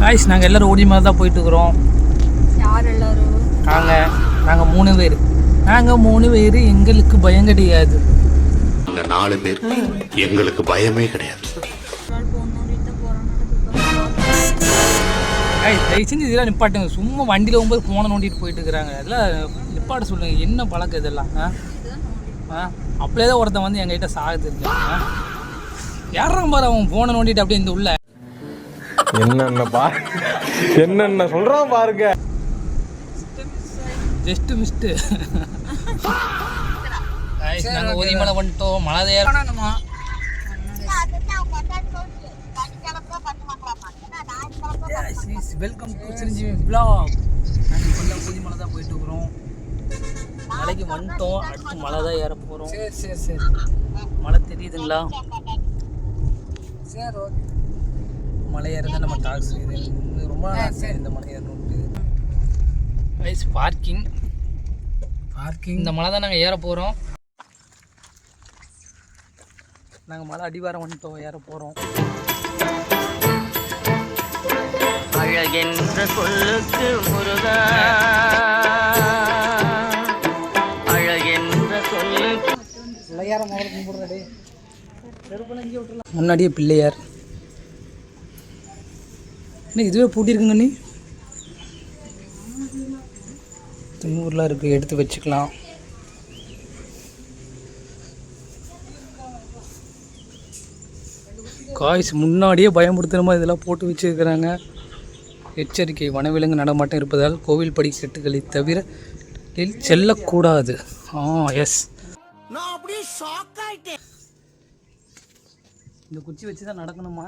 Guys நாங்கள் எல்லோரும் ஓடி மாதிரி தான் போயிட்டுருக்குறோம். யார் எல்லாரும்? நாங்கள் 3 பேர். நாங்கள் 3 பேர், எங்களுக்கு பயம் கிடையாது. நாங்கள் 4 பேர், எங்களுக்கு பயமே கிடையாது. தயவு செஞ்சு இதெல்லாம் நிப்பாட்டுங்க. சும்மா வண்டியில் போகும்போது ஃபோனை நோண்டிட்டு போயிட்டு இருக்கிறாங்க. அதெல்லாம் நிப்பாட்ட சொல்லுங்க. என்ன பழக்கம் இதெல்லாம்? அப்படியே தான் ஒருத்தன் வந்து எங்ககிட்ட சாகுது இருக்காங்க. யாரும் பாரு அவன் ஃபோனை நோண்டிட்டு அப்படியே இந்த உள்ள என்னென்ன சொல்றான் பாருங்க. Just missed. நாங்கள் ஓதிமலை வந்துட்டோம். மழை ஏறணுமா? Welcome to Chiranjeevi vlog. நாங்கள் இப்போ ஓதிமலை தான் போயிட்டு இருக்கிறோம். மலைக்கு வந்துட்டோம். அடுத்து மலை தான் ஏற போகிறோம். சரி மழை தெரியுதுங்களா? சரி ஓகே. மலை ஏறதான் நம்ம டாக்ஸ். இது ரொம்ப நாள் இந்த மலை ஏறணுன்ட்டு. வைஸ் பார்க்கிங் இந்த மலை தான் நாங்கள் ஏற போகிறோம். நாங்கள் மலை அடிவாரம் வந்துட்டோம், ஏற போகிறோம். அழகென்ற சொல்லுக்கு முருகா, அழகென்ற சொல்லுக்கு பிள்ளையார முதல்ல கும்பிடுறடே. முன்னாடியே பிள்ளையார். என்ன இதுவே பூட்டியிருக்குங்க? நீ ஊரில் இருக்குது, எடுத்து வச்சுக்கலாம். காய்ஸ் முன்னாடியே பயமுறுத்துகிற மாதிரி இதெல்லாம் போட்டு வச்சுருக்கிறாங்க. எச்சரிக்கை: வனவிலங்கு நடமாட்டம் இருப்பதால் கோவில் படிக்கட்டுகளை தவிர செல்லக்கூடாது. எஸ். இந்த குச்சி வச்சு தான் நடக்கணுமா,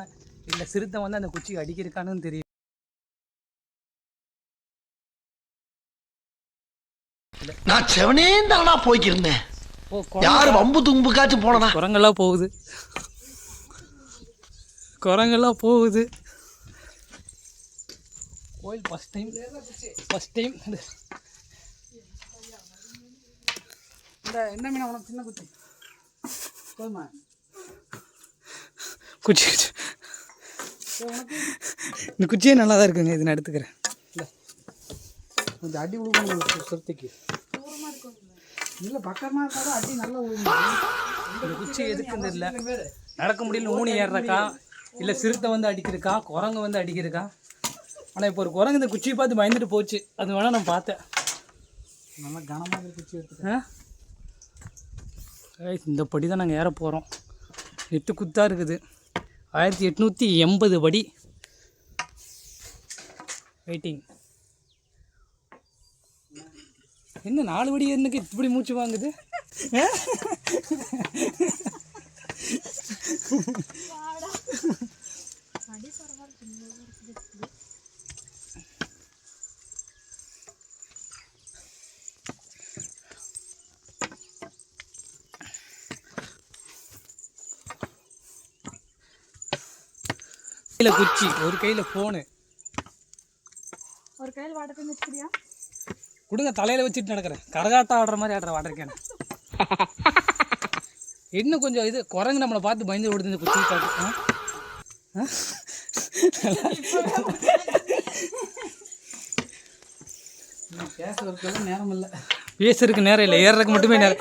இல்லை சிறுத்தை வந்து அந்த குச்சி அடிக்கிருக்கான்னு தெரியும். நான் செவனே தானா போய்க்கிருந்தேன். யாரு வம்பு தும்புக்காச்சும் போனதா? குரங்கெல்லாம் போகுது. கோயில் ஃபஸ்ட் டைம். இந்த என்ன மீன் உனக்கு சின்ன குச்சி போதுமா? குச்சி இந்த குச்சியே நல்லா தான் இருக்குங்க. இது நான் எடுத்துக்கிறேன். இல்லை கொஞ்சம் அடி விழுகணும் சுருத்திக்கு. இல்லை பக்கமாக இருக்காதான் அடி நல்லா விழுகணும். இந்த குச்சி எதுக்குன்னு தெரியல. நடக்க முடியல, ஊனி ஏறுறக்கா, இல்லை சிறுத்தை வந்து அடிக்கிறக்கா, குரங்கு வந்து அடிக்கிறக்கா. ஆனால் இப்போ ஒரு குரங்கு இந்த குச்சியை பார்த்து பயந்துட்டு போச்சு. அது வேணால் நான் பார்த்தேன். நல்லா கனமாக குச்சி எடுத்துட்டேன். இந்த படி தான் நாங்கள் ஏற போகிறோம். 8 குத்தாக இருக்குது. 1880 படி. வெயிட்டிங். என்ன 4 படி ஏறினுக்கு இப்படி மூச்சு வாங்குது? கையில் குச்சி, ஒரு கையில் ஃபோனு, ஒரு கையில் வாட்டர் கேன் வச்சுக்கிறியா? கொடுங்க, தலையில் வச்சுட்டு நடக்கிறேன். கரகாட்டம் ஆடுற மாதிரி ஆடுற வாட்டர் கேன். இன்னும் கொஞ்சம் இது குரங்கு நம்மளை பார்த்து பயந்து ஓடுது இந்த குச்சி பார்த்து. பேசுறதுக்கு நேரம் இல்லை. பேசுறதுக்கு நேரம் இல்லை, ஏறுறதுக்கு மட்டுமே நேரம்.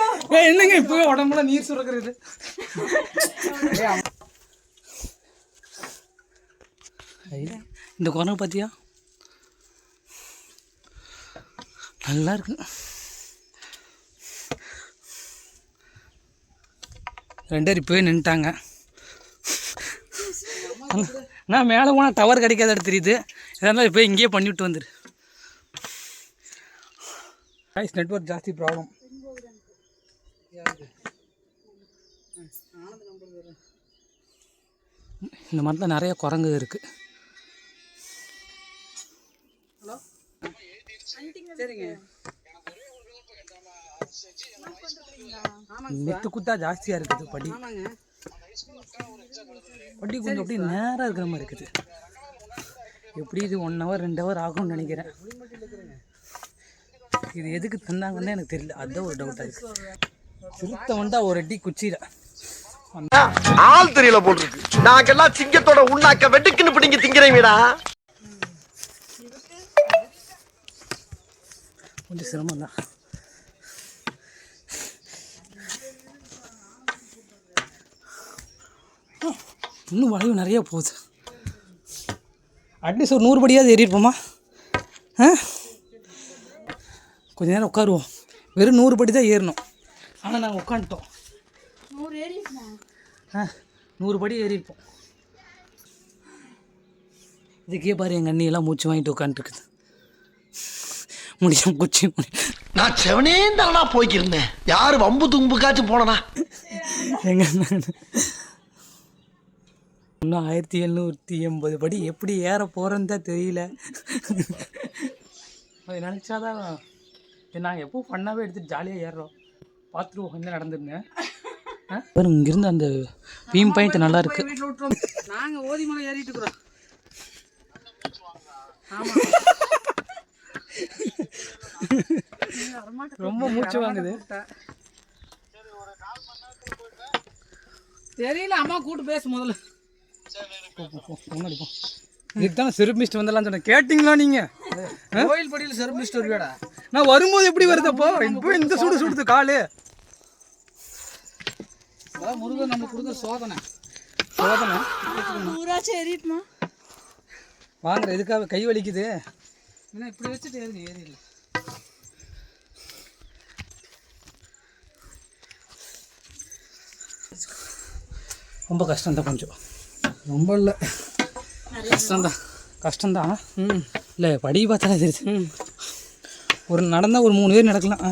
என்னங்க இப்போவே உடம்புல நீர் சுரக்கிறது. இந்த குரங்கு பார்த்தியா? நல்லா இருக்கு. 2 பேர் இப்போவே நின்றுட்டாங்க. நான் மேலே போனால் டவர் கிடைக்காத இடம் தெரியுது. இதனால் இப்போ இங்கேயே பண்ணிவிட்டு வந்துடு. வாய்ஸ் நெட்வொர்க் ஜாஸ்தி ப்ராப்ளம். இந்த மாதிரி தான் நிறைய குரங்கு இருக்குது. ஹலோ, சரிங்க. நெத்து குத்தா ஜாஸ்தியாக இருக்குது. படி கொஞ்சம் அப்படி நேராக இருக்கிற மாதிரி இருக்குது. எப்படி இது 1 hour 2 hour ஆகும்னு நினைக்கிறேன். இது எதுக்கு தந்தாங்கன்னு எனக்கு தெரியல. அதுதான் ஒரு டவுட்டாக இருக்குது. சிறுத்தை வந்தால் ஒரு அடி குச்சியில் ஆள் தெரியல போட்டுருக்கு. நாங்கெல்லாம் சிங்கத்தோட உண்ணாக்க வெட்டுக்குன்னு பிடிங்க திங்கிறீங்கடா. கொஞ்சம் சிரமம் தான். இன்னும் வளைவு நிறைய போகுது. அட்லீஸ்ட் ஒரு 100 படியாவது ஏறியிருப்போமா? கொஞ்ச நேரம் உட்காருவோம். வெறும் 100 படி தான் ஏறணும். ஆனால் நாங்கள் உட்காந்துட்டோம். 100 படி ஏறியிருப்போம். இதுக்கே பாரு எங்கள் அண்ணியெல்லாம் மூச்சு வாங்கிட்டு உட்காந்துருக்குது. முடியும் குச்சி நான் செவனே தானா போய்க்கிருந்தேன். யாரு வம்பு தும்புக்காச்சும் போனனா? எங்க இன்னும் 1780 படி எப்படி ஏற போகிறேன்னு தான் தெரியல. அது நினச்சாதான் நாங்கள் எப்போ பண்ணாவே எடுத்துகிட்டு ஜாலியாக ஏறுறோம். பார்த்துருவோம் கொஞ்சம் நடந்துருங்க. இங்கேருந்து அந்த பீம் பாயிண்ட் நல்லா இருக்கு. நாங்கள் ஓதி மலை ஏறிட்டு இருக்கிறோம். ஆமாம், ரொம்ப மூச்சு வாங்குது. தெரியல, அம்மா கூட்டு பேச முதல்ல. முன்னாடி போ. இதுக்கு தானே செருப்பு மிஸ்ட் வந்தலாம் சொன்னேன். கேட்டிங்களா நீங்கள்? கோயில் படியில் செருப்பு மிஸ்ட் வருவியாடா? நான் வரும்போது எப்படி வருதப்போ? இப்போ இந்த சுடு சுடுது காலு. முருகன் நம்ம கொடுக்குற சோதனை வாங்குற. எதுக்காக கை வலிக்குது? ஏன்னா இப்படி வச்சுட்டு ஏறிடல. ரொம்ப கஷ்டம்தான். கொஞ்சம் ரொம்ப இல்லை, கஷ்டம்தான். இல்லை படி பார்த்தா தெரியுது. ஒரு நடந்தால் ஒரு 3 பேர் நடக்கலாம்.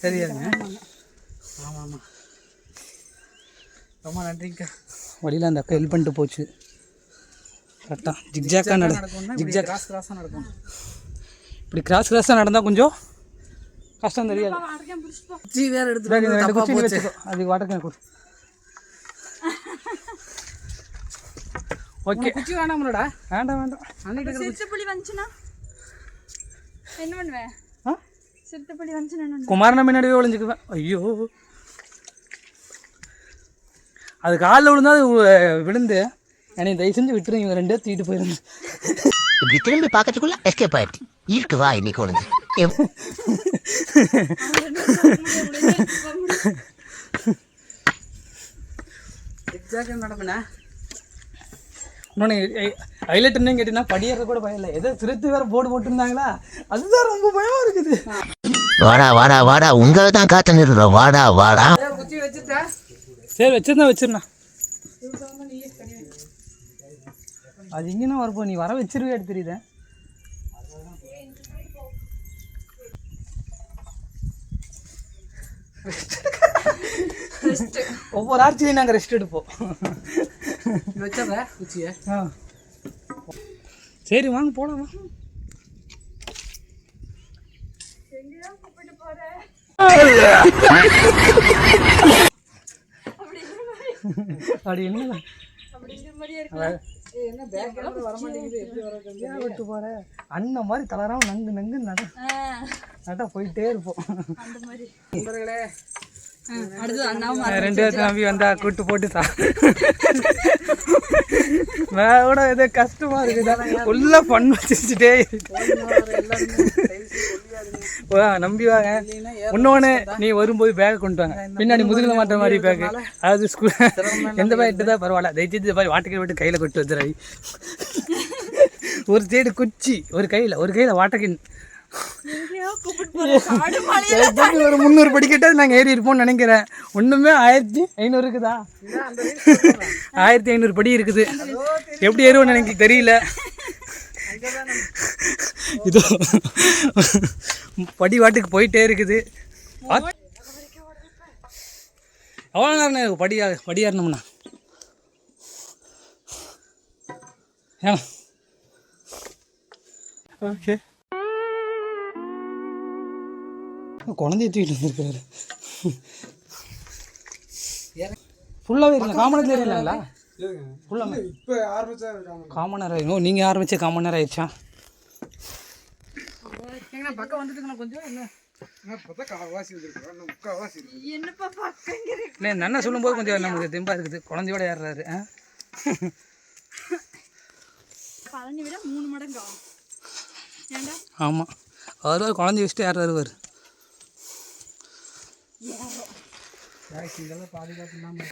தெரியாதுங்க. ஆமாம் ஆமாம், ரொம்ப நன்றிங்க. வழியில் அந்த அக்கா ஹெல்ப் பண்ணிட்டு போச்சு. கரெக்டாக ஜிக்ஜாக்காக ஜிக்ஜாக் கிராஸாக நடக்கும். இப்படி கிராஸாக நடந்தால் கொஞ்சம் கஷ்டம் தெரியாது. வேறு எடுத்து அது வாட்டர் கொடு. ஓகே, குச்சி வேண்டாம்லடா? வேண்டாம் வேண்டாம். சிறுத்தைப்புலி வந்துச்சுன்னா என்ன பண்ணுவேன்? சிறுத்தைப்புலி வந்துச்சுன்னா குமாரனை முன்னாடியே ஒளிஞ்சுக்குவேன். ஐயோ, அது காலில் விழுந்தா அது விழுந்து என்னை தயவு செஞ்சு விட்டுருங்க. இவங்க 2 தூக்கிட்டு போயிருங்க. இப்படி திரும்பி பார்க்கறதுக்குள்ள எஸ்கேப் ஆயிடுச்சு. இருக்குவா இன்னைக்கு ஒழுங்கு நடப்பேண்ணா. இன்னொன்று ஹைலைட் என்னன்னு கேட்டீங்கன்னா, படியேறது கூட பயம் இல்லை. ஏதோ திருத்தி வேற போர்டு போட்டுருந்தாங்களா, அதுதான் ரொம்ப பயமா இருக்குது. வாடா வாடா வாடா, உங்களை தான் காத்து நிறுத்துறோம். வாடா வாடா. குச்சி வச்சுட்டா? சரி வச்சிருந்தா. அது இங்கேனா வரப்போ நீ வர வச்சிருவே தெரியுதா? ஒவ்வொரு ஆட்சியும் நாங்கள் ரெஸ்ட் எடுப்போம். வச்சத குச்சியை. சரி வாங்க போலாம். அப்படி என்ன விட்டு போற அண்ணன் மாதிரி தளராம நங்கு நட்டா போயிட்டே இருப்போம். ரெண்டு பேர் நம்பி வந்தா கூட்டு போட்டு கூட ஏதோ கஷ்டமா இருக்குது. உள்ள பண்ண வச்சுட்டே நம்பி வாங்க. இன்னொன்னு, நீ வரும்போது பேக் கொண்டு வாங்க. பின்னாடி முதுகுல மாட்ட மாதிரி பேக். அதாவது ஸ்கூல் எந்த பேக் எடுத்தா பரவாயில்ல. தயவுசெய்து மாதிரி வாட்டக்கை விட்டு கையில கொட்டு வச்சுறாய். ஒரு சைடு குச்சி, ஒரு கையில வாட்டக்கின். ஒரு 300 படிக்கட்டாவது நாங்கள் ஏறி இருப்போம்னு நினைக்கிறேன். ஒன்றுமே 1500 இருக்குதா? 1500 படி இருக்குது. எப்படி ஏறுவோம்னு எனக்கு தெரியல. இதோ படி வாட்டுக்கு போயிட்டே இருக்குது. அவ்வளோ நேரம் படி ஏறணும்னா ஓகே. குழந்தைய தூக்கிட்டு வந்துருக்காரு. ஃபுல்லாகவே இருக்கல, காமனத்தில் ஏறிடலாங்களா? ஃபுல்லாக இப்போ ஆரம்பிச்சா காமனர் ஆகிடும். நீங்கள் ஆரம்பிச்சா காமனர் ஆயிடுச்சா? பக்கம் வந்துட்டுங்கண்ணா கொஞ்சம் இல்லை. என்னப்பா பக்கங்கிற இல்லை இந்த அண்ணன் சொல்லும்போது கொஞ்சம் நமக்கு தெம்பா இருக்குது. குழந்தையோட ஏறுறாரு. பழனி விட 3 மடங்கு ஆகும். ஏண்டா ஆமாம், அவர் குழந்தை வச்சுட்டு ஏறுறாரு. அவர்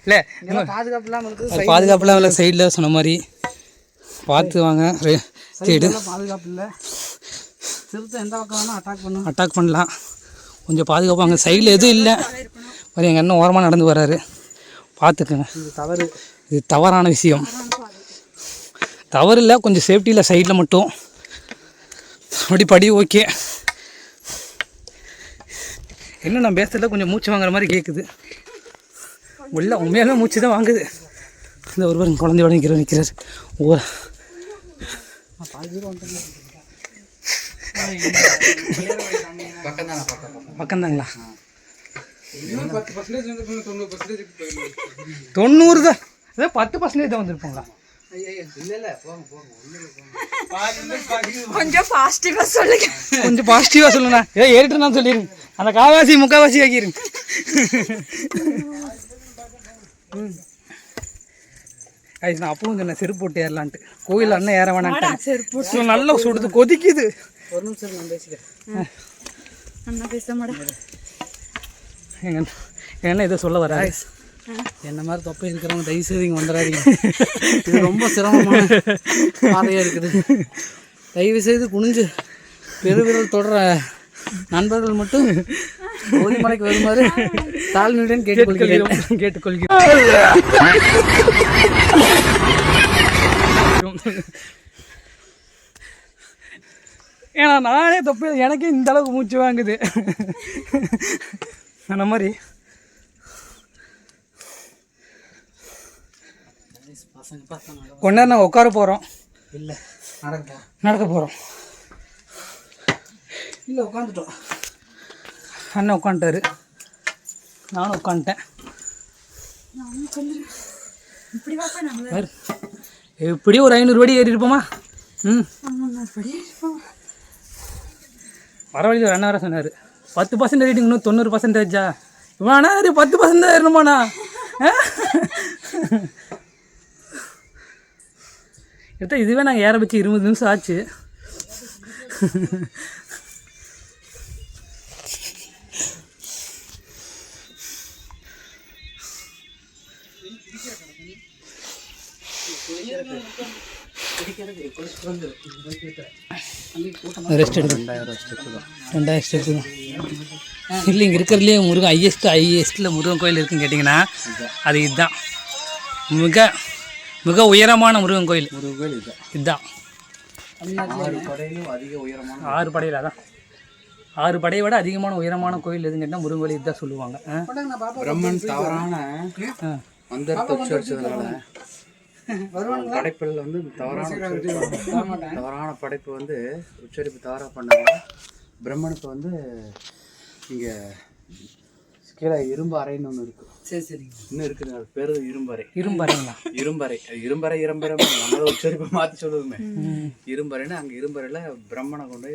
இல்லை பாதுகாப்பு இல்லாமல் இல்லை. சைடில் சொன்ன மாதிரி பார்த்து வாங்க. சைடு பாதுகாப்பு இல்லை. சிறுத்தை எந்த பக்கம் வேணால் அட்டாக் பண்ணலாம். கொஞ்சம் பாதுகாப்பு. அங்கே சைடில் எதுவும் இல்லை. மாதிரி எங்கள் அண்ணன் ஓரமாக நடந்து வர்றாரு. பார்த்துக்குங்க. இது தவறான விஷயம். தவறு இல்லை, கொஞ்சம் சேஃப்டியில் சைடில் மட்டும் அப்படி படி. ஓகே, என்ன நான் பேசுறதுல கொஞ்சம் மூச்சு வாங்குற மாதிரி கேட்குது. உள்ள உண்மையாலுமே மூச்சு தான் வாங்குது. இந்த ஒருவர் குழந்தையோட நிற்கிறார். பக்கம்தாங்களா? 90 தான். ஏதோ 10% தான் வந்திருப்போங்களா? கொஞ்சம் பாசிட்டிவா சொல்லுங்க. கொஞ்சம் பாசிட்டிவாக சொல்லுண்ணா. ஏதோ ஏறிட்டு நான் சொல்லிடுங்க. அந்த காவாசி முக்கால்வாசி ஆக்கிடுங்க. நான் அப்பவும் சொன்னேன் செருப்பு போட்டு ஏறலான்ட்டு. கோயில் அண்ணன் ஏற வேணான்ட்டு. நல்லா சுடுது, கொதிக்குது. ஒரு நிமிஷம் நான் பேசிக்கிறேன். அண்ணா பேச மாட்டேன். என்ன ஏதோ சொல்ல வர? என்ன மாதிரி தொப்பை இருக்கிறவங்க தயவு செய்து இங்கே வந்துடாதீங்க. இது ரொம்ப சிரமமான பாதையாக இருக்குது. தயவு செய்து குனிஞ்சு பெருவிரல் தொடர நண்பர்கள் மட்டும் ஓதிமலைக்கு வருமாறு தாழ்மையுடன் கேட்டுக்கொள்கிறேன். ஏன்னா நானே தொப்பை எனக்கே இந்த அளவுக்கு மூச்சு வாங்குது. அந்த மாதிரி கொஞ்ச நேரம் நாங்கள் உட்கார போகிறோம். இல்லை நடக்க போகிறோம். இல்லை உட்காந்துட்டோம். அண்ணன் உட்காந்துட்டாரு, நானும் உட்காந்துட்டேன். எப்படியும் ஒரு 500 படி ஏறி இருப்போமா? வர வழியில் ஒரு அண்ணா வர சொன்னார் 10% ரேட்டிங், இன்னும் 90%. இவனா 10% தான் ஏறணுமாண்ணா? எடுத்தா இதுவே நாங்கள் ஏற வச்சு 20 நிமிஷம் ஆச்சு. ரெஸ்ட் எடுக்கும். 2000 ஸ்டெப்பு தான். இல்லை இங்கே இருக்கிறதுலே முருகன் ஹையஸ்ட்டில் முருகன் கோயில் இருக்குன்னு கேட்டிங்கன்னா அது இதுதான். மிக மிக உயரமான முருகன் கோயில். இதுதான் 6 படையில். அதான் 6 படையை விட அதிகமான உயரமான கோயில் எதுன்னு கேட்டால் முருகன் கோயில் இதுதான் சொல்லுவாங்க. பிரம்மன் தவறான மந்திரத்தை உச்சரிச்சதுனால படைப்பில் வந்து தவறான படைப்பு வந்து உச்சரிப்பு தவறாக பண்ணாங்க. பிரம்மனுக்கு வந்து இங்கே கீழே இரும்பு அறைன்னு ஒன்று இருக்குது. சரி சரி, இன்னும் இருக்குது. அது பேர் இரும்பறை. இரும்பறைங்களா? இரும்பறை நம்மளோட உச்சரிப்பை மாற்றி சொல்லுவோமே. இரும்பறைன்னு அங்கே இரும்பறையில் பிரம்மனை கொண்டு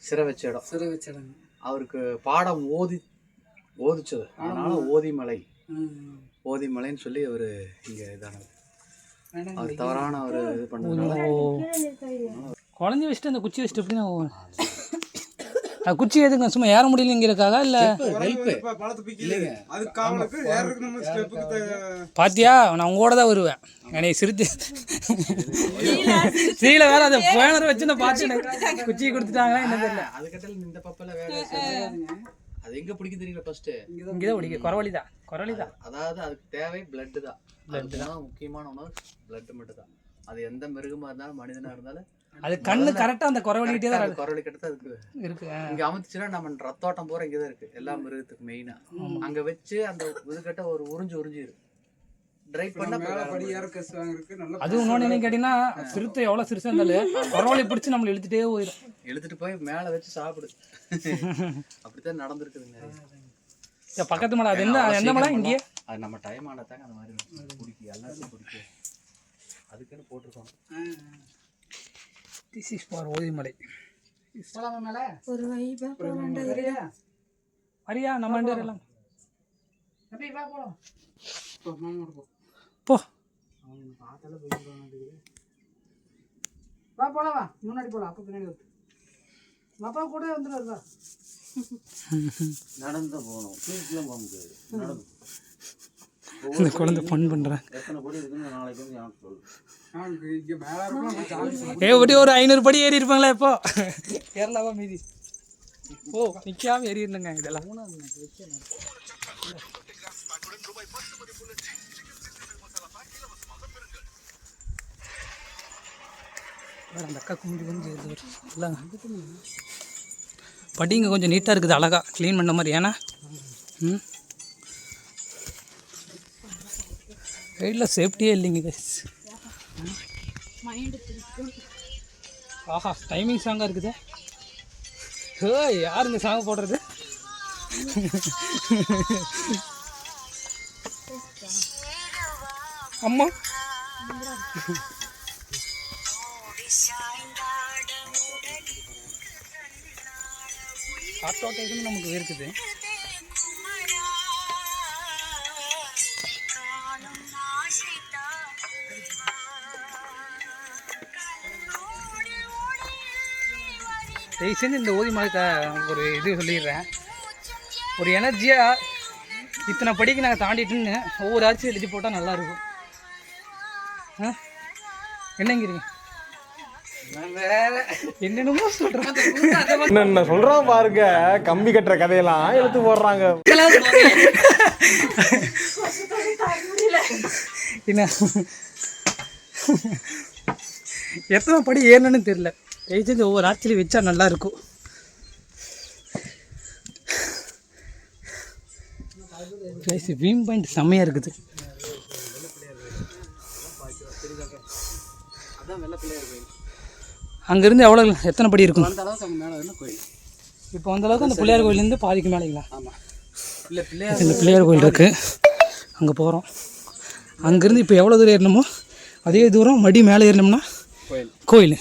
சிறை வச்ச இடம். அவருக்கு பாடம் ஓதிச்சது. அதனால ஓதிமலைன்னு சொல்லி அவர் இங்கே இதானது. அவர் தவறான ஒரு இது பண்ணதுனால குழந்தை வச்சுட்டு அந்த குச்சி வச்சுட்டு எப்படி நான் குச்சி எதுக்கு சும்மா ஏற முடியலங்கிறக்காக இல்லை பாத்தியா? நான் உங்களோட தான் வருவேன். என்னை சிரித்து சீல வேற அதை பேனர் வச்சு நான் பார்த்து குச்சியை கொடுத்துட்டாங்களா என்ன தெரியல. அது கட்டல இந்த பப்பல வேற அது எங்க பிடிக்க தெரியல. ஃபர்ஸ்ட் இங்கே தான் பிடிக்கும். குறவழி தான். அதாவது அதுக்கு தேவை பிளட் தான். பிளட் தான் முக்கியமான உணவு. பிளட் மட்டும் தான். அது எந்த மிருகமா இருந்தாலும் மனிதனா இருந்தாலும் அது கண்ணு கரெக்டாக அந்த குறவழிக்கிட்டே தான். குறவழி கிட்ட அதுக்கு இருக்கு. இங்கே அமைச்சுன்னா நம்ம ரத்தோட்டம் போகிற இங்கே தான் இருக்கு. எல்லா மிருகத்துக்கு மெயினா அங்கே வச்சு அந்த இதுக்கிட்ட ஒரு உறிஞ்சிரு ட்ரை பண்ண. அது இன்னொன்று என்ன கேட்டீங்கன்னா சிறுத்தை எவ்வளோ சிறுசா இருந்தாலும் குறவழி பிடிச்சி நம்மளை இழுத்துட்டு போய் மேலே வச்சு சாப்பிடு. அப்படித்தான் நடந்துருக்குதுங்க. பக்கத்து மலை. அது எந்த மலை? இங்கே அது நம்ம டைம் ஆனதாங்க அந்த மாதிரி பிடிக்கும். எல்லாத்தையும் பிடிக்கும். அதுக்குன்னு போட்டிருக்கோம். திஸ் இஸ் ஃபார் ஓதிமலை. போலாமா மேலே ஒரு வைபா வரியா வரியா நம்ம 2 பேரும் எல்லாம் எப்படி வா போலாம் போ பார்த்தால போய் வா போலாம் வா முன்னாடி போலாம் அப்போ பின்னாடி வந்து அப்பா கூட வந்துடுவார் வா நடந்து போகணும் வீட்டுலாம் போக முடியாது நடந்து இந்த குழந்தை ஃபன் பண்ணுறாங்க எத்தனை படி இருக்குன்னு நாளைக்கு வந்து எனக்கு சொல்லு எப்படி ஒரு 500 படி ஏறி இருப்பாங்களா இப்போ கேரளாவா மீதி ஓ நிற்காம ஏறி இருந்தங்க இதெல்லாம் அந்த அக்கா குஞ்சு எல்லாம் படிங்க கொஞ்சம் நீட்டாக இருக்குது அழகாக க்ளீன் பண்ண மாதிரி ஏன்னா ரைடில் சேஃப்டியே இல்லைங்க இது ஆஹா டைமிங் சாங்காக இருக்குது யார் இந்த சாங் போடுறது அம்மா ஆட்டோ டைம் நமக்கு இருக்குது தயவு செஞ்சு இந்த ஓதி மலைக்கு ஒரு இது சொல்லிடுறேன் ஒரு எனர்ஜியாக இத்தனை படிக்கு நாங்கள் தாண்டிட்டுன்னு ஒவ்வொரு ஆட்சி எழுதி போட்டால் நல்லாயிருக்கும் என்னங்கிறீங்க என்னென்னமோ சொல்கிறேன் என்னென்ன சொல்றான் பாருங்க கம்பி கட்டுற கதையெல்லாம் எடுத்து போடுறாங்க என்ன எத்தனை படி ஏறணும்னு தெரியல தயவு செஞ்சு ஒவ்வொரு ஆட்சிலையும் வச்சா நல்லா இருக்கும் வியூ பாயிண்ட் செம்மையாக இருக்குது அங்கேருந்து எவ்வளோ எத்தனை படி இருக்கும் அந்த அளவுக்கு அங்கே மேலே வேணும் கோயில் இப்போ அந்த அளவுக்கு அந்த பிள்ளையார் கோயிலேருந்து பாதிக்கு மேலேங்களா ஆமாம் இல்லை பிள்ளையார் இந்த பிள்ளையார் கோயில் இருக்குது அங்கே போகிறோம் அங்கேருந்து இப்போ எவ்வளோ தூரம் ஏறணுமோ அதே தூரம் மடி மேலே ஏறினோம்னா கோயில்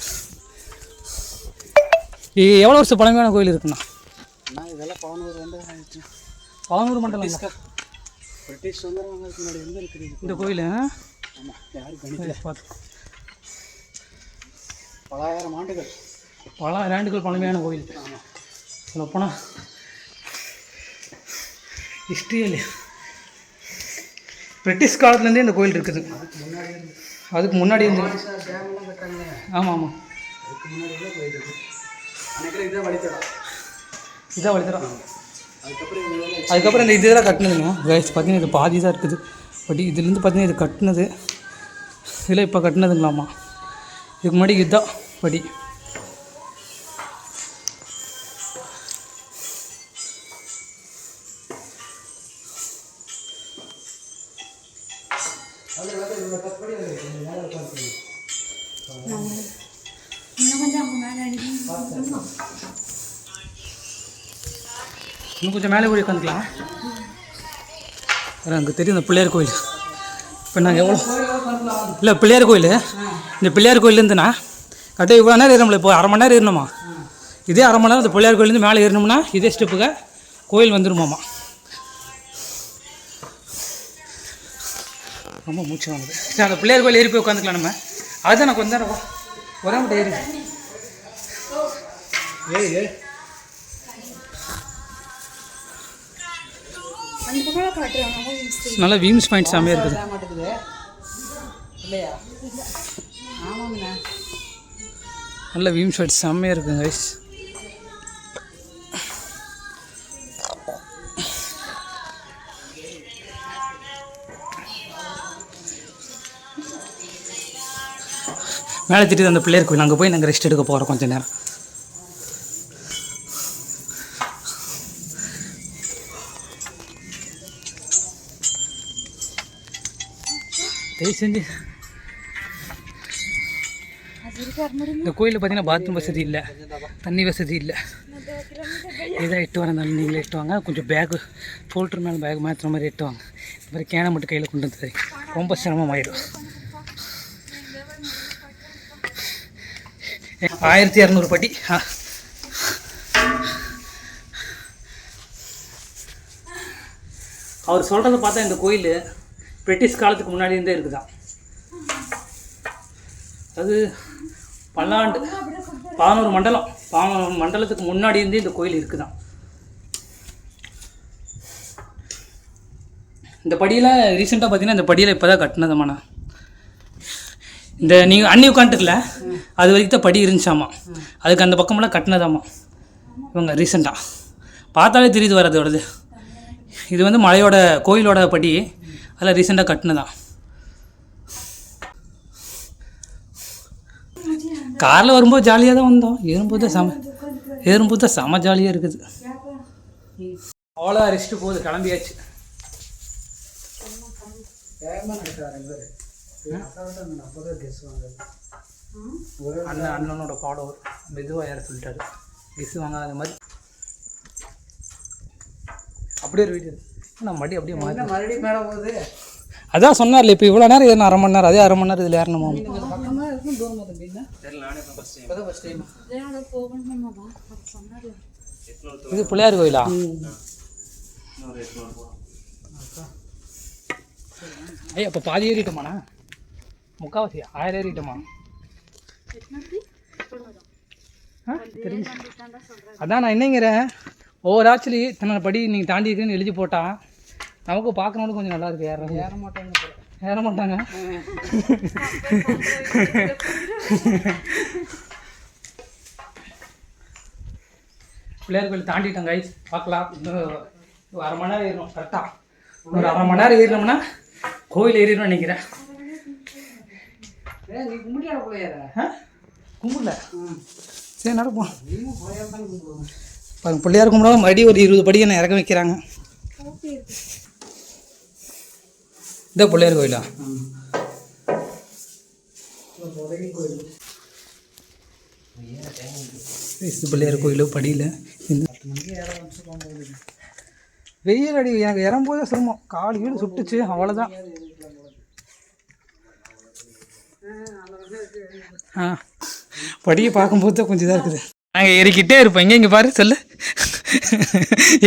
எவ்வளோ வருஷம் பழமையான கோயில் இருக்குண்ணா நான் இதெல்லாம் 11 வந்து 1100 மண்டலம் இல்லை பிரிட்டிஷ் வந்துடுவாங்க முன்னாடி வந்து இருக்குது இந்த கோயில் ஆமாம் யாரும் கணிக்கல பார்த்து பலாயிரம் ஆண்டுகள் பல ஆண்டுகள் பழமையான கோயில் சொல்லப்போனால் ஹிஸ்ட்ரியில் பிரிட்டிஷ் காலத்துலேருந்தே இந்த கோயில் இருக்குது அதுக்கு முன்னாடி இருந்து ஆமாம் ஆமாம் அதுக்கு முன்னாடி உள்ள கோயில் இருக்குது அன்றைக்கி இதான் வழித்தடம் இதான் வழித்தடம் அதுக்கப்புறம் அதுக்கப்புறம் இந்த இதெல்லாம் கட்டினதுங்க கைஸ் பார்த்தீங்கன்னா இது பாதி தான் இருக்குது பட் இதுலேருந்து பார்த்தீங்கன்னா இது கட்டினது இதில் இப்போ கட்டினதுங்களாம்மா இதுக்கு முன்னாடி இதுதான் படி இன்னும் கொஞ்சம் மேலே போய் உட்காந்துக்கலாம் அங்கே தெரியும் இந்த பிள்ளையார் கோயில் இப்போ நாங்கள் எவ்வளோ இல்லை பிள்ளையார் கோயில் இந்த பிள்ளையார் கோயிலேருந்துண்ணா கரெக்டாக இவ்வளோ நேரம் ஏறணும்ல இப்போ அரை மணி நேரம் ஏறணுமா இதே அரை மணி நேரம் இந்த பிள்ளையார் கோயிலேருந்து மேலே ஏறணும்னா இதே ஸ்டெப்புக்கு கோயில் வந்துருமாம்மா ரொம்ப மூச்சு வாங்குது சரி அந்த பிள்ளையார் கோயில் ஏறி போய் உட்காந்துக்கலாம் நம்ம அதுதான் நான் கொஞ்சம் நேரம் ஒரே மட்டும் ஏறி நல்லா வியூஸ் பாயிண்ட் செம்மையாக இருக்குது நல்ல வியூஸ் பாயிண்ட் செம்மையாக இருக்குங்க கைஸ் மேலே திட்டு அந்த பிள்ளையார் கோயில் அங்கே போய் நாங்கள் ரெஸ்ட் எடுக்க போகிறோம் கொஞ்சம் நேரம் தயவு செஞ்சு இந்த கோயிலில் பார்த்தீங்கன்னா பாத்ரூம் வசதி இல்லை தண்ணி வசதி இல்லை எதாவது எட்டு வரந்தாலும் நீங்களே எட்டு வாங்க கொஞ்சம் பேக்கு ஷோல்டர் மேலே பேக் மாற்றுற மாதிரி எட்டு வாங்க இந்த மாதிரி கேனை மட்டும் கையில் கொண்டு வந்து ரொம்ப சிரமமாயிடும் 1200 படி அவர் சொல்கிறத பார்த்தா இந்த கோயில் பிரிட்டிஷ் காலத்துக்கு முன்னாடி இருந்தே இருக்குதான். அது பல்லாண்டு 11 மண்டலத்துக்கு முன்னாடி இருந்தே இந்த கோயில் இருக்குதான். இந்த படியில் ரீசெண்டாக பார்த்தீங்கன்னா இந்த படியில் இப்போ தான் கட்டினதம்மாண்ணா. இந்த நீங்கள் அண்ணி உட்காந்துட்டுல அது வரைக்கும் தான் படி இருந்துச்சாமா. அதுக்கு அந்த பக்கமெல்லாம் கட்டினதாம்மா இவங்க ரீசெண்டாக. பார்த்தாலே தெரியுது வரதோடது. இது வந்து மலையோட கோயிலோட படி, அதில் ரீசெண்டாக கட்டினதான். காரில் வரும்போது ஜாலியாக தான் வந்தோம். ஏறும்போது தான் செம ஜாலியாக இருக்குது. அவ்வளோ ரெஸ்ட்டு போகுது, கிளம்பியாச்சு. அண்ணனோட பாடம் மெதுவாக ஏற சொல்லிட்டாரு, கெஸ் வாங்காத மாதிரி. அப்படியே ஒரு வீடியோ நான் அப்படியே மறுபடியும் மேலே போகுது. அதான் சொன்னார்ல இப்போ இவ்வளோ நேரம் ஏறணும், 1/2 மணி நேரம். அதே 1/2 மணி நேரம் இதில் ஏறணுமா? இது பிள்ளையார் கோயிலா? ஐயா இப்போ பாதி ஏறிட்டோமாண்ணா? முக்கால்வாசி 1000 ஏறிட்டோமா? தெரிஞ்சு அதான் நான் என்னங்கிறேன், ஒவ்வொரு ஆக்சுவலி தன்னோட படி நீங்கள் தாண்டி இருக்குன்னு எழுதி போட்டால் நமக்கு பார்க்கணுன்னு கொஞ்சம் நல்லா இருக்கு. ஏற மாட்டாங்க. பிள்ளையார் கோயில் தாண்டிட்டோம் கைஸ். பார்க்கலாம். இன்னும் 1/2 மணி நேரம் ஏறணும் கரெக்டாக. ஒரு 1/2 மணி நேரம் ஏறினோம்னா கோயில் ஏறிடணும்னு நினைக்கிறேன். கும்பிடல சரி நடப்போம். பிள்ளையார் கும்பிடாம மறுபடியும் ஒரு 20 படி என்ன இறக்க வைக்கிறாங்க. இந்த பிள்ளையார் கோயிலா? பிள்ளையார் கோயிலோ படியில் வெயில் அடி. எனக்கு இறங்கும்போதே சிரமம், கால் வீடு சுட்டுச்சு, அவ்வளோதான். படியை பார்க்கும்போது தான் கொஞ்சம் இதாக இருக்குது. நாங்கள் ஏறிக்கிட்டே இருப்போம். இங்கே பாரு சொல்லு,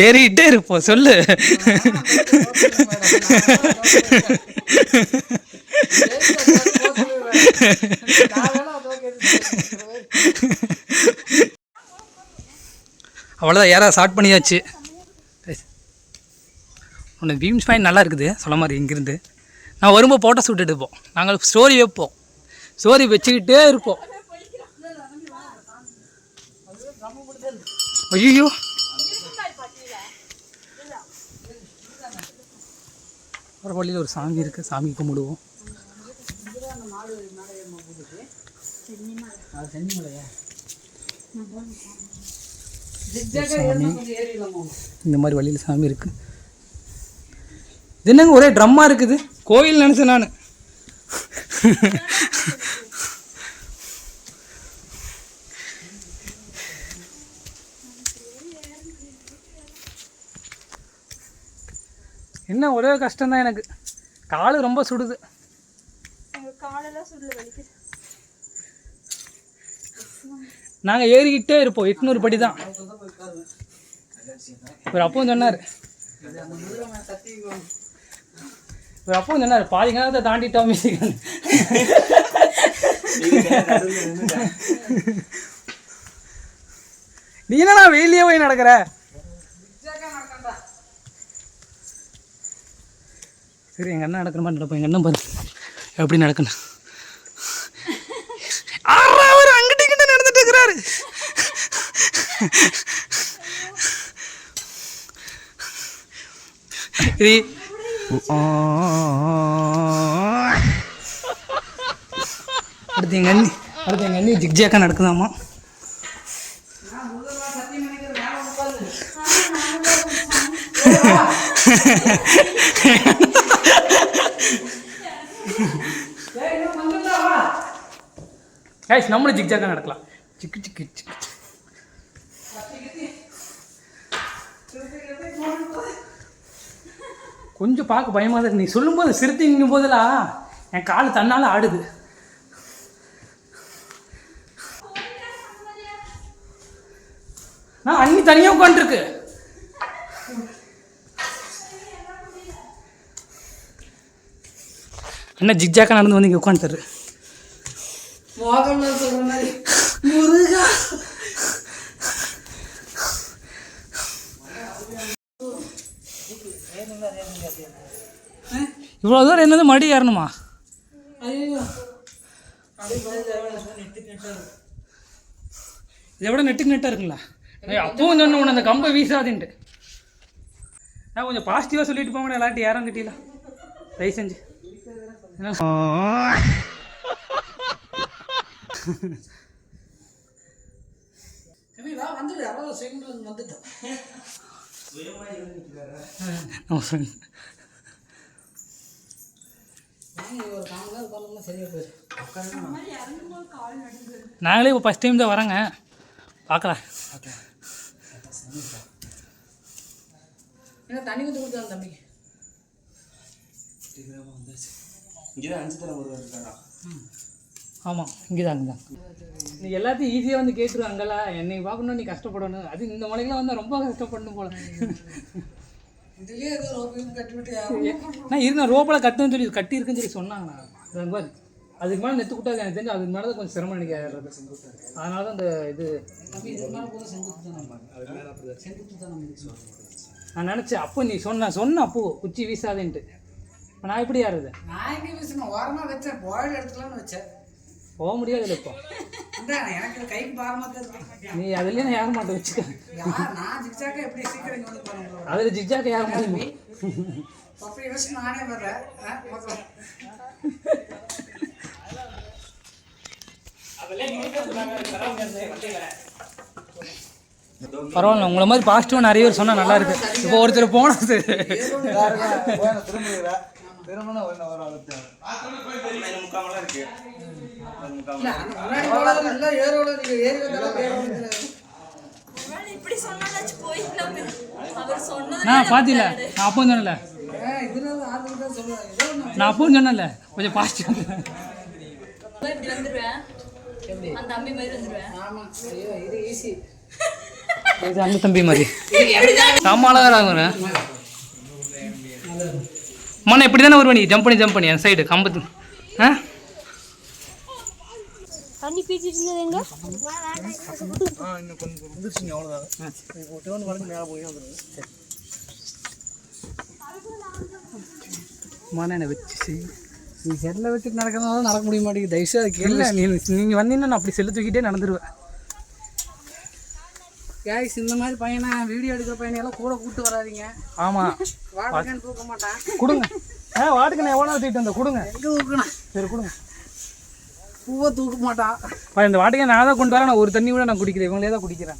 ஏறிக்கிட்டே இருப்போம் சொல்லு. அவ்வளோதான், ஏற ஸ்டார்ட் பண்ணியாச்சு. உனக்கு பீம்ஸ் பாயிண்ட் நல்லா இருக்குது சொல்ல மாதிரி. இங்கேருந்து நான் வரும்போது ஃபோட்டோ ஷூட் எடுப்போம். நாங்கள் ஸ்டோரி வைப்போம், ஸ்டோரி வச்சுக்கிட்டே இருப்போம். ஐயோ ஒரு வழியில் ஒரு சாமி இருக்குது, சாமி கும்பிடுவோம். சாமி இந்த மாதிரி வழியில் சாமி இருக்குது. இது என்னங்க ஒரே ட்ரம்மாக இருக்குது? கோயில் நினச்சேன் நான். என்ன ஒரே கஷ்டம்தான் எனக்கு, காலு ரொம்ப சுடுது. நாங்கள் ஏறிக்கிட்டே இருப்போம். 800 படி தான். ஒரு அப்பவும் சொன்னார், பாதி நேரத்தை தாண்டிட்டோம். நீ என்னடா வெயிலே போய் நடக்கிற? சரி எங்கள் அண்ணன் நடக்கிற மாதிரி நடப்போம். எங்கள் அண்ணன் பாரு எப்படி நடக்கணும். அவர் அங்கிட்ட இங்கிட்ட நடந்துட்டு இருக்கிறாரு. இது அடுத்து எங்கள் அண்ணி ஜிக்ஜாக்கா நடக்குதாமா. கைஸ் நம்மளும் ஜிக்ஜாக்கா நடக்கலாம். சிக்கு சிக்கு சிக்கு கொஞ்சம் பார்க்க பயமாக தான். நீ சொல்லும்போது சிறுத்தைங்கும் போதெல்லாம் என் கால் தன்னால் ஆடுது. நான் அண்ணி தனியாக உட்காந்துருக்கு. அண்ணா ஜிக்ஜாக்கா நடந்து வந்து இங்கே உட்காந்துரு. இவ்வளோ தூரம் என்னது மடி ஏறணுமா? இதை விட நெட்டுக்கு நெட்டாக இருக்குங்களா? அப்பவும் சொன்ன உன்னை அந்த கம்பை வீசாதுன்ட்டு. நான் கொஞ்சம் பாசிட்டிவாக சொல்லிட்டு போங்க, எல்லார்ட்டும் யாரும் கிட்டீங்களா தயவு செஞ்சு. நாங்களே இப்போ ஃபஸ்ட் டைம் தான் வரேங்க, பார்க்கலாம். தண்ணி வந்து கொடுத்தாங்க தம்பிக்கு. ஆமாம், இங்கே தான் நீ எல்லாத்தையும் ஈஸியாக வந்து கேட்டுருவோம். அங்கெல்லாம் என்னை பார்க்கணும், நீ கஷ்டப்படணும். அது இந்த மலைக்கெல்லாம் வந்தால் ரொம்ப கஷ்டப்படணும் போல. நான் இருந்தேன் ரோப்பில் கட்டுன்னு சொல்லி கட்டி இருக்குன்னு சொல்லி சொன்னாங்கண்ணா. அதுக்கு மேலே நெத்து விட்டாது எனக்கு தெரிஞ்சு. அதுக்கு மேலே தான் கொஞ்சம் சிரமம் எனக்கு ஏறுறது. அதனால தான் இந்த இது நான் நினச்சேன். அப்போ நீ சொன்ன அப்போ குச்சி வீசாதேன்ட்டு. நான் எப்படி ஏறுறது? நான் எங்கே வீசினேன், ஓரமாக வச்சேன், பாயில் எடுத்துக்கலாம்னு வச்சேன். போக முடியாது இல்லை இப்போ. எனக்கு கைக்கு பாரமாக தான் இருக்கு. நீ அதுலேயே நான் ஏற மாட்டேன் வச்சுக்க. நான் ஜிக்ஜாக்கா எப்படி சீக்கிரம் இங்கே வந்து போகிறேன். அதில் ஜிக்ஜாக்கா ஏற முடியுமா? அப்படி வச்சு நானே வர்றேன். பரவாயில்ல, உங்களை மாதிரி பாசிட்டிவாக நிறைய பேர் சொன்னால் நல்லா இருக்கு. இப்போ ஒருத்தர் போனது நான் பாத்தில. நான் அப்பவும் சொன்னல, நான் அப்பவும் சொன்னல கொஞ்சம் பாசிட்டிவ். அந்த தம்பி மாதிரி சாமான் மண்ணை இப்படி தானே வருவா நீ? ஜம்ப் பண்ணி என் சைடு கம்பத்து. ஆ தண்ணி பீச்சிட்டு இருந்ததுங்க. மண்ணை வச்சு நீ செல்லை வச்சுட்டு நடக்கிறதுனால நடக்க முடிய மாட்டேங்குது. தயவுசு அது இல்லை, நீங்கள் வந்தீங்கன்னா நான் அப்படி செல்லு தூக்கிட்டே நடந்துருவேன். கேஸ் இந்த மாதிரி பையனை வீடியோ எடுக்கிற பையனையெல்லாம் கூட கூப்பிட்டு வராதிங்க. ஆமாம், வாடகைன்னு தூக்க மாட்டேன். கொடுங்க. வாட்டுக்கு நான் எவ்வளோ தூக்கிட்டு வந்தேன், கொடுங்க. எங்கே தூக்கணும்? சரி கொடுங்க. பூவை தூக்க மாட்டான். இந்த வாட்டுக்கு நான் தான் கொண்டு வரேன். நான் ஒரு தண்ணி கூட நான் குடிக்கிறேன், இவங்களே தான் குடிக்கிறேன்.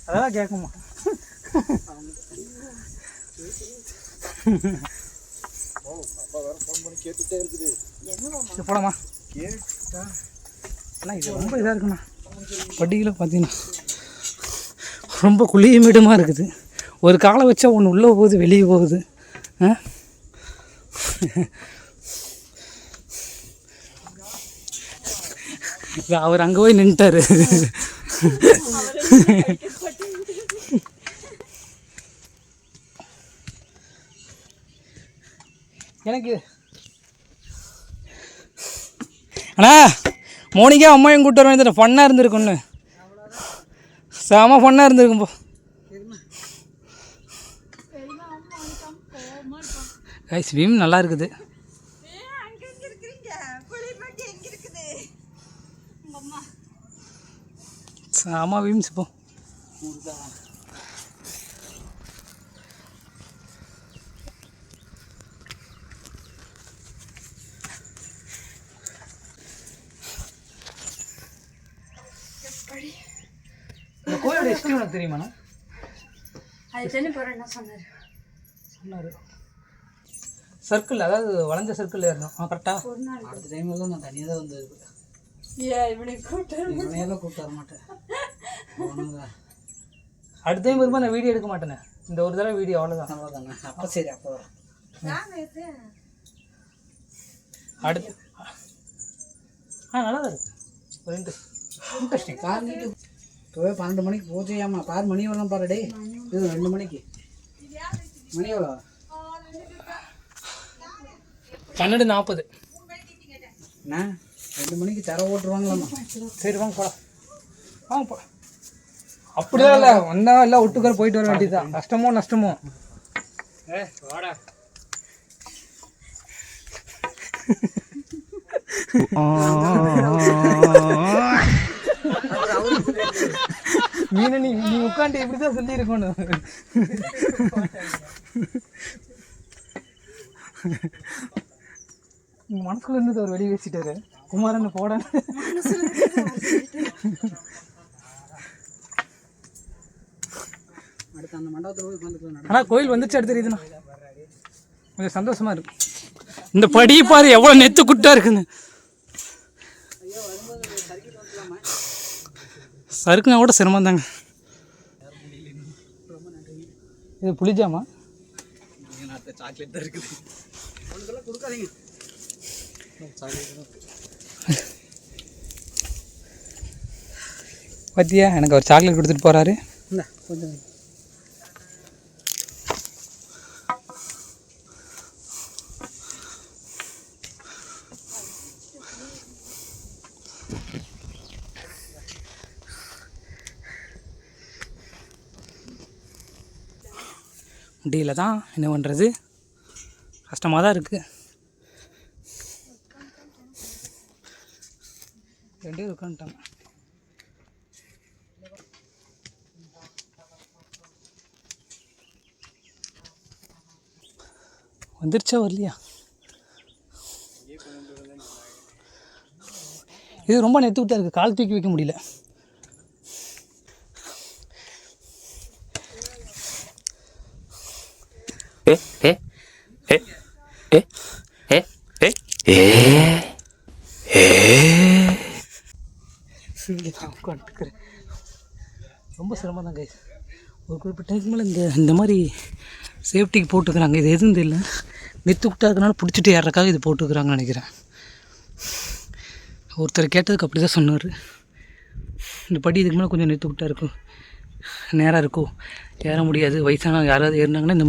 அதெல்லாம் கேட்க மாட்டேன். போலாமா? அண்ணா இது ரொம்ப இதாக இருக்குண்ணா. பட்டியில் பார்த்தீங்கன்னா ரொம்ப குழியுமிடமாக இருக்குது. ஒரு காலை வச்சா ஒன்று உள்ளே போகுது, வெளியே போகுது. அவர் அங்கே போய் நின்ட்டாரு. எனக்கு அண்ணா மோனிக்கா அம்மாவையும் கூப்பிட்டு வர வேண்டியது ஃபன்னாக இருந்திருக்குன்னு. செம ஃபன்னாக இருந்திருக்கும். போ ஸ்விம் நல்லா இருக்குது. செம விம்ஸ். போ இந்த கோயிலோட ஹிஸ்ட்ரி உனக்கு தெரியுமாண்ணா? அது தெரிய போகிறேன் சொன்னார். சர்க்கிள், அதாவது வளைஞ்ச சர்க்கிள் ஏறணும். கரெக்டாக அடுத்த டைம் எல்லாம் நான் தனியாக தான் வந்து இவனையெல்லாம் கூப்பிட்டு வர மாட்டேன். அடுத்த டைம் வரும்போது நான் வீடியோ எடுக்க மாட்டேனே. இந்த ஒரு தடவை வீடியோ அவ்வளோதான். அவ்வளோதானே? அப்போ சரி, அப்போ அடுத்து நல்லா தான் இருக்கு. ஒரு இன்ட்ரெஸ்டிங். பாருங்க, இப்போவே 12 மணிக்கு போச்சையாமா. பாரு மணி எவ்வளோ பாரு. டே இது 2 மணிக்கு. மணி எவ்வளோ? 12:40. அண்ணா 2 மணிக்கு தர ஓட்டுருவாங்களாம்மா. சரி வாங்க போகலாம். வாங்க போகலாம். அப்படிதான் இல்லை, வந்தால் எல்லாம் ஒட்டுக்கார போயிட்டு வர வேண்டியதுதான். கஷ்டமோ நஷ்டமோ. வாடா. மீனை நீ உட்காந்து இப்படிதான் சொல்லி இருக்கணும். மனசுக்குள்ள இருந்து ஒரு வெடி வச்சுட்டாரு குமாரன் போட. அடுத்து அந்த மண்டபத்தில் போய் உட்காந்துக்கலாம். ஆனால் கோயில் வந்துச்சு அடுத்த இதுனா கொஞ்சம் சந்தோஷமா இருக்கு. இந்த படி பாரு எவ்வளோ நெத்து குட்டா இருக்குன்னு. சறுக்குனா கூட சிரமம் தாங்க. இது புளிஜாமா? சாக்லேட் தான் இருக்குது. அவனுக்கெல்லாம் கொடுக்காதீங்க. பார்த்தியா, எனக்கு ஒரு சாக்லேட் கொடுத்துட்டு போகிறாரு. இல்லை கொஞ்சம் முடியல தான், என்ன பண்ணுறது, கஷ்டமாக தான் இருக்குது. 2 பேர் உட்காந்துட்டாங்க. வந்துருச்சா வரலையா? இது ரொம்ப நெத்து விட்டா இருக்குது, கால் தூக்கி வைக்க முடியல. உட்காந்துக்கிறேன். ரொம்ப சிரமம் தான் கைஸ். ஒரு குறிப்பிட்ட டைம் மேலே இந்த மாதிரி சேஃப்டிக்கு போட்டுக்கிறாங்க. இது எதுவும் இல்லை, நெத்து விட்டா இருக்கனால பிடிச்சிட்டு ஏறக்காக இது போட்டுக்கிறாங்கன்னு நினைக்கிறேன். ஒருத்தர் கேட்டதுக்கு அப்படி தான் சொன்னார். இந்த படி இதுக்கு மேலே கொஞ்சம் நெத்து விட்டா இருக்கும், நேராக இருக்கும், ஏற முடியாது, வயசானவங்க யாராவது ஏறினாங்கன்னா இந்த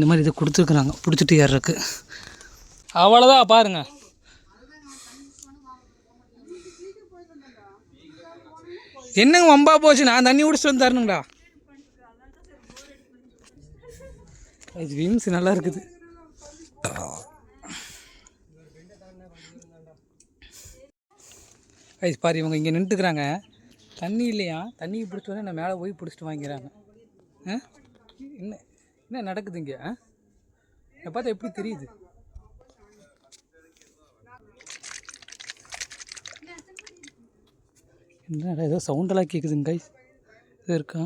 மாதிரி இது கொடுத்துருக்குறாங்க பிடிச்சிட்டு ஏறக்கு. அவ்வளோதான் பாருங்க. என்னங்க வம்பா போச்சு, நான் தண்ணி குடிச்சிட்டு வந்து தரணுங்களா? இது விம்ஸ் நல்லா இருக்குது. ஐஸ் பாரு, இவங்க இங்கே நின்றுக்கிறாங்க, தண்ணி இல்லையா, தண்ணி பிடிச்சி வந்து நான் மேலே போய் பிடிச்சிட்டு வாங்கிறாங்க. என்ன நடக்குது இங்கே? என்னை பார்த்தா எப்படி தெரியுது? என்ன ஏதோ சவுண்டெல்லாம் கேட்குதுங்க கைஸ். இது இருக்கா?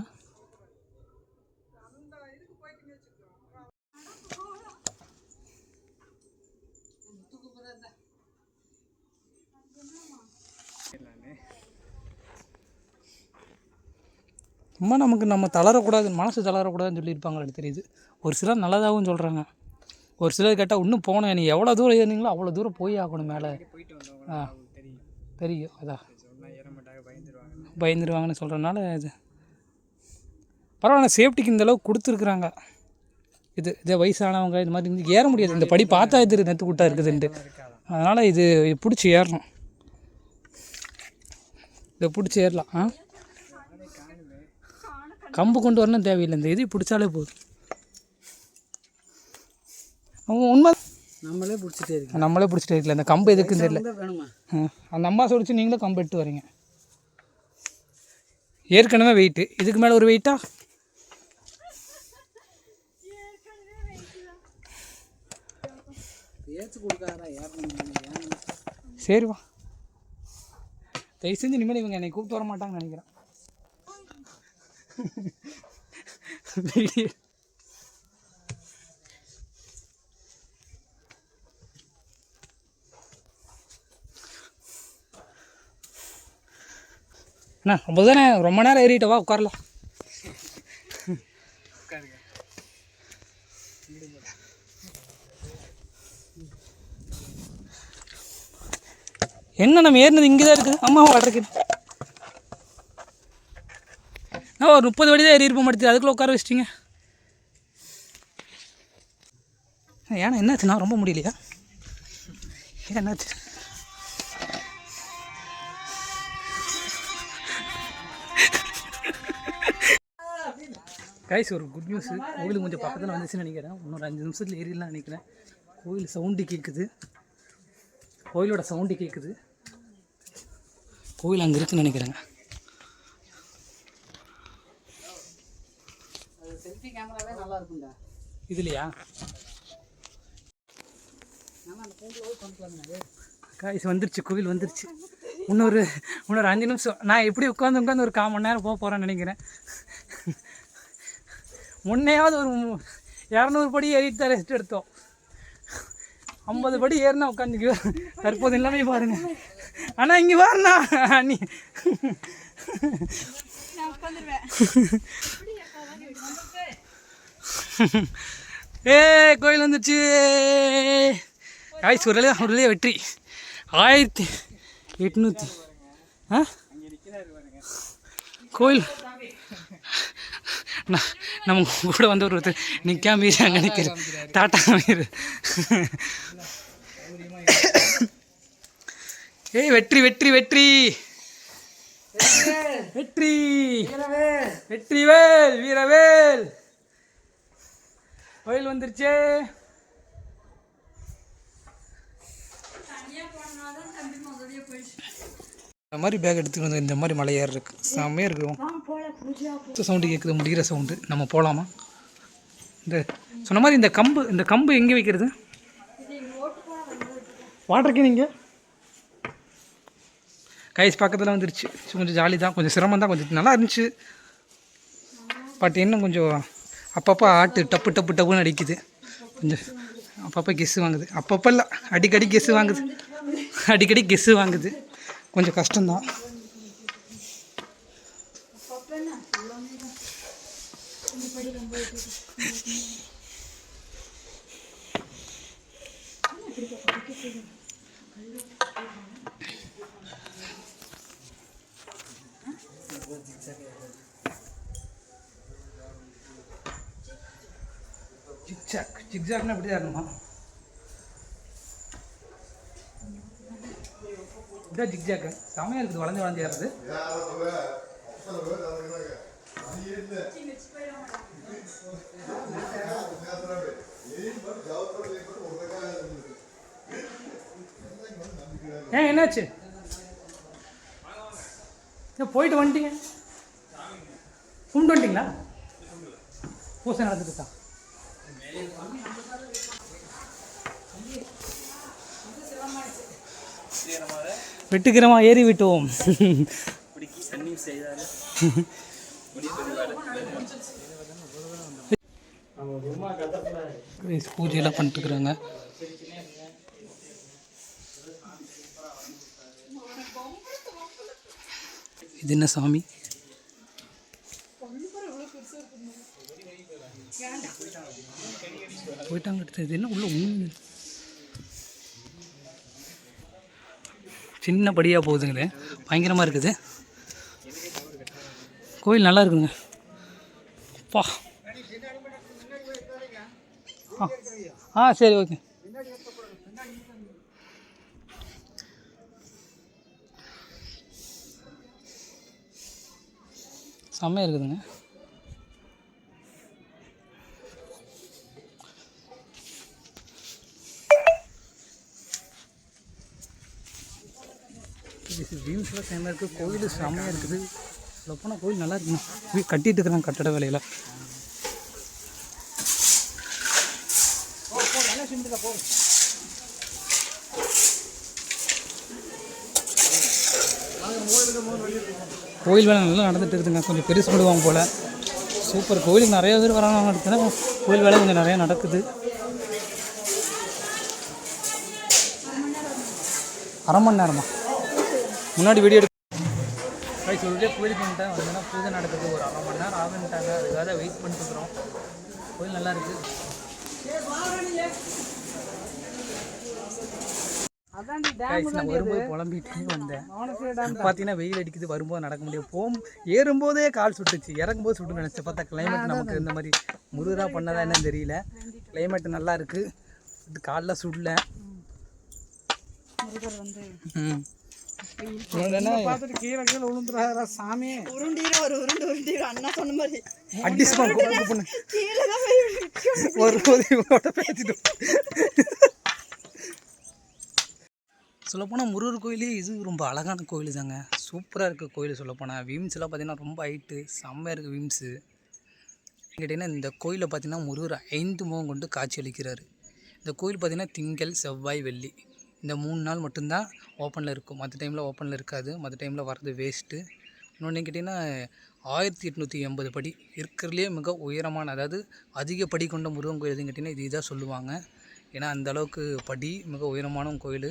சும்மா நம்ம தளரக்கூடாது, மனசு தளரக்கூடாதுன்னு சொல்லியிருப்பாங்க, எனக்கு தெரியுது. ஒரு சிலர் நல்லதாகவும் சொல்கிறாங்க, ஒரு சிலர் கேட்டால் இன்னும் போனேன், நீ எவ்வளோ தூரம் ஏறினீங்களோ அவ்வளோ தூரம் போய் ஆகணும் மேலே. தெரியும், அதான் பயந்துருவாங்கன்னு சொல்கிறனால இது பரவாயில்ல. சேஃப்டிக்கு இந்தளவுக்கு கொடுத்துருக்குறாங்க. இதே வயசானவங்க இது மாதிரி இருந்து ஏற முடியாது. இந்த படி பார்த்தா இது நெத்து கூட்டாக இருக்குதுன்ட்டு, அதனால் இது பிடிச்சி ஏறணும். இதை பிடிச்சி ஏறலாம். கம்பு கொண்டு வரணும் தேவையில்லை, இந்த இது பிடிச்சாலே போதும். உண்மை நம்மளே பிடிச்சிட்டே இருக்கல. இந்த கம்பு எதுக்குன்னு தெரியல. வேணுமா? அந்த அம்மா சொல்லிச்சு, நீங்களும் கம்பு எடுத்து வரீங்க. ஏற்கனவே வெயிட்டு, இதுக்கு மேலே ஒரு வெயிட்டா? சரி வா, தயவு செஞ்சு இனிமேல் இவங்க என்னை கூப்பிட்டு வர மாட்டாங்கன்னு நினைக்கிறேன். அண்ணா அப்போதானே ரொம்ப நேரம் ஏறிட்டவா, உட்காரலாம். என்ன நம்ம ஏறினது இங்கே தான் இருக்குது. அம்மா வாடகைக்கு நான் ஒரு 30 வடி தான் ஏறி இருப்போம் மாட்டேது, அதுக்குள்ளே உட்கார வச்சிட்டிங்க. ஏன்னா என்னாச்சு, நான் ரொம்ப முடியலையா? என்னாச்சு? கைஸ் ஒரு குட் நியூஸ், கோயிலுக்கு கொஞ்சம் பக்கத்தில் வந்துச்சுன்னு நினைக்கிறேன். இன்னொரு 5 நிமிஷத்தில் ஏறிடலாம் நினைக்கிறேன். கோயில் சவுண்டு கேட்குது, கோயிலோட சவுண்டு கேட்குது. கோயில் அங்கே இருக்குன்னு நினைக்கிறேங்க. செல்ஃபி கேமராவே நல்லா இருக்கும்டா. இதுலையா காய்ஸ் வந்துருச்சு, கோவில் வந்துருச்சு. இன்னொரு 5 நிமிஷம். நான் எப்படி உட்காந்து ஒரு 1/4 மணி நேரம் போக போகிறேன்னு நினைக்கிறேன். முன்னையாவது ஒரு 200 படி ஏறிட்டு தான் ரெஸ்ட் எடுத்தோம். 50 படி ஏறினா உட்காந்துக்குவேன். தற்போது எல்லாமே பாருங்க. ஆனால் இங்கே பாருண்ணா நீ கோயில் வந்துருச்சு காய்ஸ். ஒரு வழியாக வெற்றி. 1800 கோயில். நம்ம கூட வந்து ஒருத்தர் நிற்காம அங்கே நிற்கிறேன். டாட்டா மீர். வெற்றி வெற்றி வெற்றி வெற்றி வெற்றிவேல் வீரவேல். கோயில் வந்துருச்சே. இந்த மாதிரி பேக் எடுத்துகிட்டு வந்து இந்த மாதிரி மலை ஏற இருக்கு, செம்மையாக இருக்கும். சவுண்டு கேட்குது, முடிகிற சவுண்டு. நம்ம போகலாமா? இந்த சொன்ன மாதிரி இந்த கம்பு எங்கே வைக்கிறது? வாட்டருக்கு நீங்கள் கைஸ் பக்கத்தில் வந்துருச்சு. கொஞ்சம் ஜாலி தான், கொஞ்சம் சிரமம் தான், கொஞ்சம் நல்லா இருந்துச்சு. பட் இன்னும் கொஞ்சம் அப்பப்போ ஆட்டு டப்பு டப்பு டப்புன்னு அடிக்குது. கொஞ்சம் அப்பப்போ கெஸ்ஸு வாங்குது. அப்பப்போ இல்லை, அடிக்கடி கெஸ்ஸு வாங்குது. கொஞ்சம் கஷ்டம்தான். ஜிக்ஜாக்னா இப்படி தான் இருக்கணுமா? இதான் ஜிக்ஜாக்கு. செமையாக இருக்குது, வளைஞ்சு ஏறுறது. என்னாச்சு? போயிட்டு வந்துட்டீங்க, கும்பிட்டு வந்துட்டீங்களா? பூசை நடந்துட்டுக்கா? வெட்டுக்கிறமா ஏறி விட்டோம். பூஜையெல்லாம் பண்ணிட்டுருக்குறாங்க. இது என்ன சாமி? போயிட்டாங்க. இது என்ன உள்ள சின்ன படியாக போகுதுங்களே, பயங்கரமாக இருக்குது. கோயில் நல்லா இருக்குதுங்க. பா சரி, ஓகே. செம்மையாக இருக்குதுங்க. வியூஸ்லாம் செம்மையாக இருக்குது. கோயில் செம்மையாக இருக்குது. சொல்லப்போனால் கோயில் நல்லா இருக்குங்க. கட்டிகிட்டு இருக்கிறாங்க கட்டட வேலையில். கோயில் வேலை நல்லா நடந்துட்டு இருக்குதுங்க. கொஞ்சம் பெருசு பண்ணுவாங்க போல். சூப்பர். கோயிலுக்கு நிறைய பேர் வராங்க நடத்துனா கோயில் வேலை கொஞ்சம் நிறையா நடக்குது. அரை மணி நேரமா முன்னாடி வீடியோ சொல்லிட்டு கோயிலுக்கு வந்துட்டேன். வந்தேன்னா பூஜை நடக்குது. ஒரு 1/2 மணி நேரம் ஆகுன்ட்டாங்க. அதுக்காக வெயிட் பண்ணிட்டுருக்குறோம். கோயில் நல்லா இருக்குது. நான் வரும்போது புலம்பிகிட்டே வந்தேன். பார்த்தீங்கன்னா வெயில் அடிக்குது, வரும்போது நடக்க முடியும். ஏறும்போதே கால் சுட்டுச்சு, இறங்கும்போது சுட்டு நினச்சேன். பார்த்தா கிளைமேட் நமக்கு இந்த மாதிரி முருகராக பண்ணதா என்னன்னு தெரியல. கிளைமேட் நல்லா இருக்குது. காலில் சுடல. பார்த்துட்டு கீழே கீழே விழுந்துறாரா சாமி. உருண்டீர ஒரு உருண்டு அண்ணா சொன்ன மாதிரி அடிச்சுப்பான் கீழே தான் போய் விழுக்கும். ஒரு போதையோட பேசிட்டு. சொல்லப்போனால் முருகர் கோயிலே இது ரொம்ப அழகான கோயில் தாங்க. சூப்பராக இருக்க கோயில். சொல்லப்போனால் விம்ஸ்லாம் பார்த்திங்கன்னா ரொம்ப ஹைட்டு செம்மையாக இருக்குது விம்ஸு. கேட்டிங்கன்னா இந்த கோயிலில் பார்த்திங்கன்னா முருகர் 5 முகம் கொண்டு காட்சி அளிக்கிறார். இந்த கோயில் பார்த்திங்கன்னா திங்கள் செவ்வாய் வெள்ளி இந்த 3 நாள் மட்டும்தான் ஓப்பனில் இருக்கும். மற்ற டைமில் ஓப்பனில் இருக்காது. மற்ற டைமில் வர்றது வேஸ்ட்டு. இன்னொன்று கேட்டிங்கன்னா 1880 படி இருக்கிறதுலே மிக உயரமான, அதாவது அதிக படி கொண்ட முருகன் கோயில் எதுன்னு கேட்டிங்கன்னா இது இதாக சொல்லுவாங்க. ஏன்னா அந்தளவுக்கு படி மிக உயரமான கோயில்.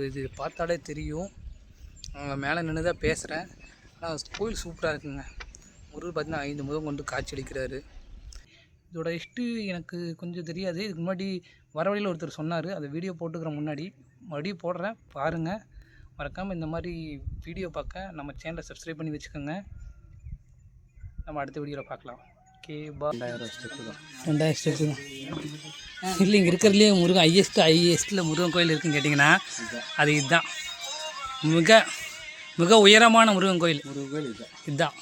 இது பார்த்தாலே தெரியும். அவங்க மேலே நின்று தான் பேசுகிறேன். ஆனால் கோயில் சூப்பராக இருக்குங்க. முருகர் பார்த்திங்கன்னா 5 முகம் கொண்டு காட்சி அளிக்கிறாரு. இதோட ஹிஸ்ட்ரி எனக்கு கொஞ்சம் தெரியாது. இதுக்கு முன்னாடி வர வழியில் ஒருத்தர் சொன்னார். அதை வீடியோ போட்டுக்கிற முன்னாடி மறுபடியும் போடுறேன் பாருங்கள். மறக்காமல் இந்த மாதிரி வீடியோ பார்க்க நம்ம சேனலை சப்ஸ்கிரைப் பண்ணி வச்சுக்கோங்க. நம்ம அடுத்த வீடியோவில் பார்க்கலாம். ஓகே பா. 2000 ஸ்டெப்பு தான். 2000 ஸ்டெப்பு தான். இல்லை இங்கே இருக்கிறதுலே முருகன் ஹையஸ்ட்டில் முருகன் கோயில் இருக்குன்னு கேட்டிங்கன்னா அது இதுதான். மிக மிக உயரமான முருகன் கோயில் இதுதான்.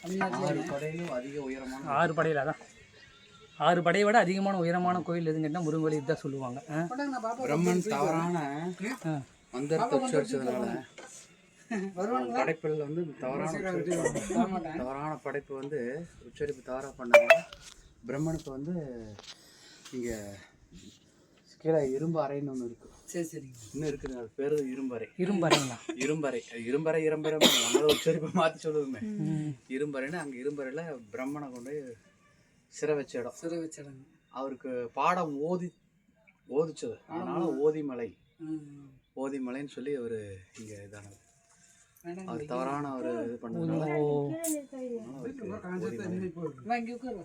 6 படையிலும் அதிக உயரமான 6 படையில் அதான் 6 படையை விட அதிகமான உயரமான கோயில் எதுன்னு கேட்டால் முருகன் கோயில் இதுதான் சொல்லுவாங்க. பிரம்மன் தவறான மந்திரத்தை உச்சரிச்சதுனால படைப்புல வந்து தவறான படைப்பு வந்து உச்சரிப்பு தவறா பண்ணாங்க. பிரம்மனுக்கு வந்து இங்க கீழே இரும்பு அறைன்னு ஒன்று இருக்கு. சரி சரி. இன்னும் இருக்குங்க. அது பேரு இரும்பறை. இரும்பறைங்களா? இரும்பறை நம்மள உச்சரிப்பை மாற்றி சொல்லுவோமே. இரும்பறைன்னு அங்கே இரும்பறையில் பிரம்மனை கொண்டு சிறை வச்ச இடம். அவருக்கு பாடம் ஓதிச்சது. அதனால ஓதிமலைன்னு சொல்லி அவர் இங்கே இதானது. அவர் தவறான ஒரு இது பண்ணதுனால இங்கே உட்காருவா.